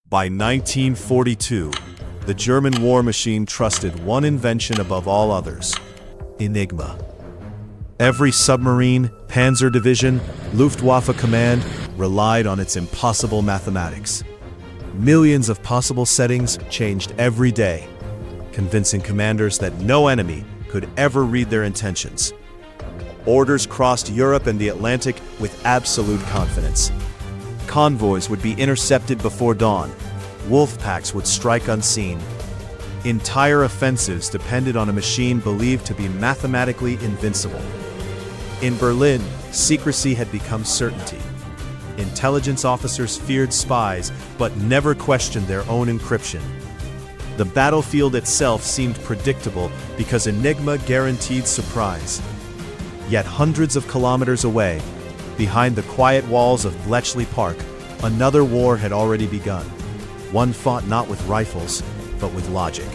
By 1942, the German war machine trusted one invention above all others: Enigma. Every submarine, panzer division, Luftwaffe command relied on its impossible mathematics. Millions of possible settings changed every day, convincing commanders that no enemy could ever read their intentions. Orders crossed Europe and the Atlantic with absolute confidence. Convoys would be intercepted before dawn. Wolf packs would strike unseen. Entire offensives depended on a machine believed to be mathematically invincible. In Berlin, secrecy had become certainty. Intelligence officers feared spies, but never questioned their own encryption. The battlefield itself seemed predictable because Enigma guaranteed surprise. Yet hundreds of kilometers away, behind the quiet walls of Bletchley Park, another war had already begun. One fought not with rifles, but with logic.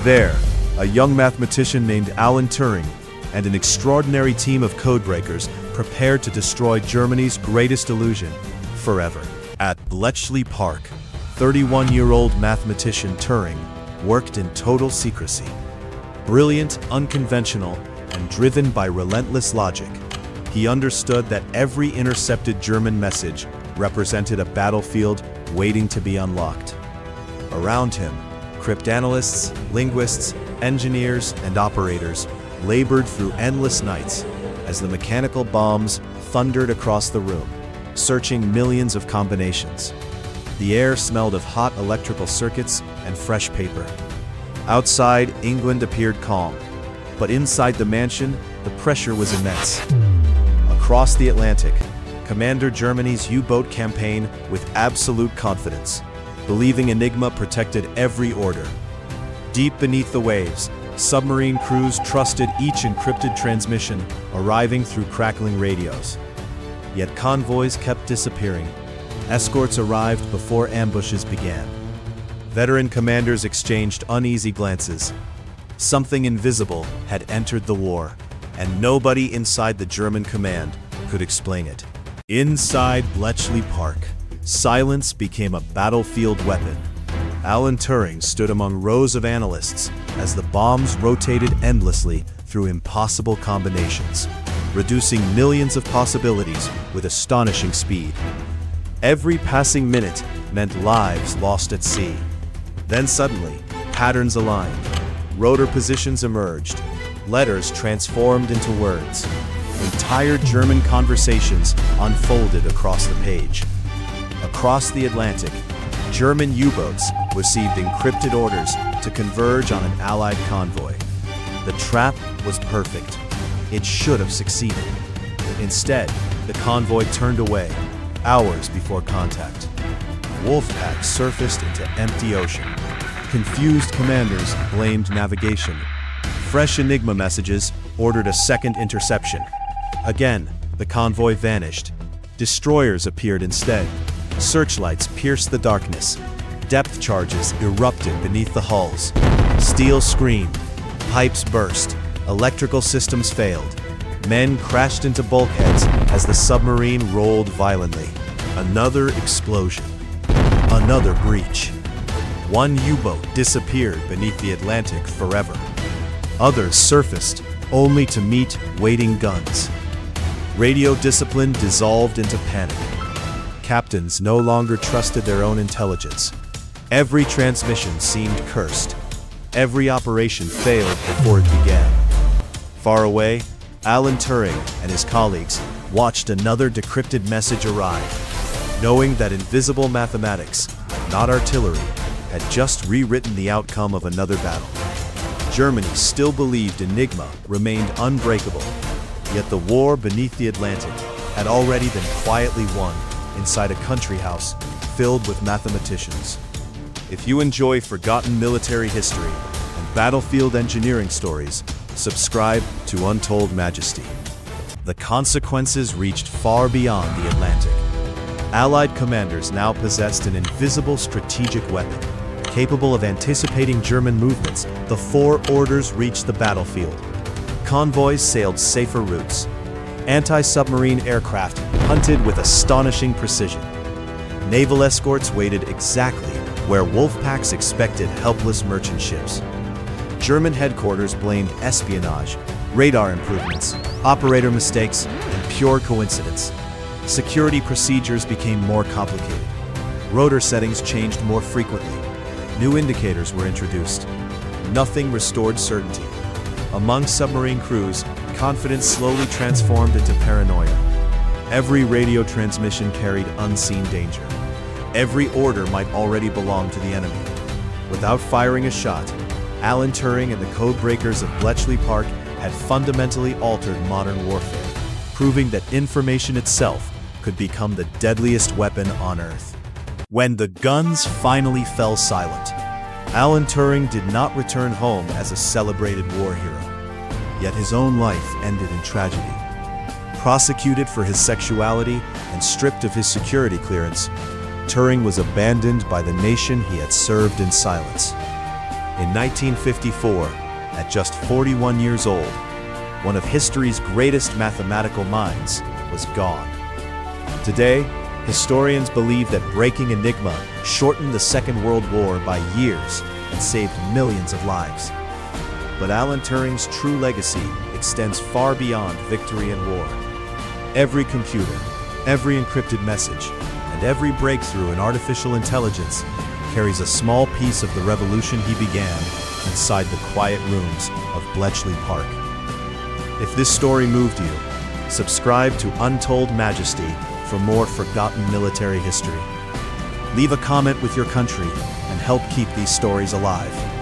There, a young mathematician named Alan Turing and an extraordinary team of codebreakers prepared to destroy Germany's greatest illusion forever. At Bletchley Park, 31-year-old mathematician Turing worked in total secrecy. Brilliant, unconventional, and driven by relentless logic, he understood that every intercepted German message represented a battlefield waiting to be unlocked. Around him, cryptanalysts, linguists, engineers, and operators labored through endless nights as the mechanical bombs thundered across the room, searching millions of combinations. The air smelled of hot electrical circuits and fresh paper. Outside, England appeared calm, but inside the mansion, the pressure was immense. Across the Atlantic, Commander Germany's U-boat campaign with absolute confidence, believing Enigma protected every order. Deep beneath the waves, submarine crews trusted each encrypted transmission arriving through crackling radios. Yet convoys kept disappearing. Escorts arrived before ambushes began. Veteran commanders exchanged uneasy glances. Something invisible had entered the war, and nobody inside the German command could explain it. Inside Bletchley Park, silence became a battlefield weapon. Alan Turing stood among rows of analysts as the bombs rotated endlessly through impossible combinations, reducing millions of possibilities with astonishing speed. Every passing minute meant lives lost at sea. Then suddenly, patterns aligned. Rotor positions emerged. Letters transformed into words. Entire German conversations unfolded across the page. Across the Atlantic, German U-boats received encrypted orders to converge on an Allied convoy. The trap was perfect. It should have succeeded. Instead, the convoy turned away, hours before contact. Wolf packs surfaced into empty ocean. Confused commanders blamed navigation. Fresh Enigma messages ordered a second interception. Again, the convoy vanished. Destroyers appeared instead. Searchlights pierced the darkness. Depth charges erupted beneath the hulls. Steel screamed. Pipes burst. Electrical systems failed. Men crashed into bulkheads as the submarine rolled violently. Another explosion. Another breach. One U-boat disappeared beneath the Atlantic forever. Others surfaced, only to meet waiting guns. Radio discipline dissolved into panic. Captains no longer trusted their own intelligence. Every transmission seemed cursed. Every operation failed before it began. Far away, Alan Turing and his colleagues watched another decrypted message arrive, knowing that invisible mathematics, not artillery, had just rewritten the outcome of another battle. Germany still believed Enigma remained unbreakable, yet the war beneath the Atlantic had already been quietly won inside a country house filled with mathematicians. If you enjoy forgotten military history and battlefield engineering stories, subscribe to Untold Majesty. The consequences reached far beyond the Atlantic. Allied commanders now possessed an invisible strategic weapon, capable of anticipating German movements before orders reached the battlefield. Convoys sailed safer routes. Anti-submarine aircraft hunted with astonishing precision. Naval escorts waited exactly where wolf packs expected helpless merchant ships. German headquarters blamed espionage, radar improvements, operator mistakes, and pure coincidence. Security procedures became more complicated. Rotor settings changed more frequently. New indicators were introduced. Nothing restored certainty. Among submarine crews, confidence slowly transformed into paranoia. Every radio transmission carried unseen danger. Every order might already belong to the enemy. Without firing a shot, Alan Turing and the Codebreakers of Bletchley Park had fundamentally altered modern warfare, proving that information itself could become the deadliest weapon on Earth. When the guns finally fell silent, Alan Turing did not return home as a celebrated war hero. Yet his own life ended in tragedy. Prosecuted for his sexuality and stripped of his security clearance, Turing was abandoned by the nation he had served in silence. In 1954, at just 41 years old, one of history's greatest mathematical minds was gone. Today, historians believe that breaking Enigma shortened the Second World War by years and saved millions of lives. But Alan Turing's true legacy extends far beyond victory and war. Every computer, every encrypted message, and every breakthrough in artificial intelligence carries a small piece of the revolution he began inside the quiet rooms of Bletchley Park. If this story moved you, subscribe to Untold Majesty for more forgotten military history. Leave a comment with your country and help keep these stories alive.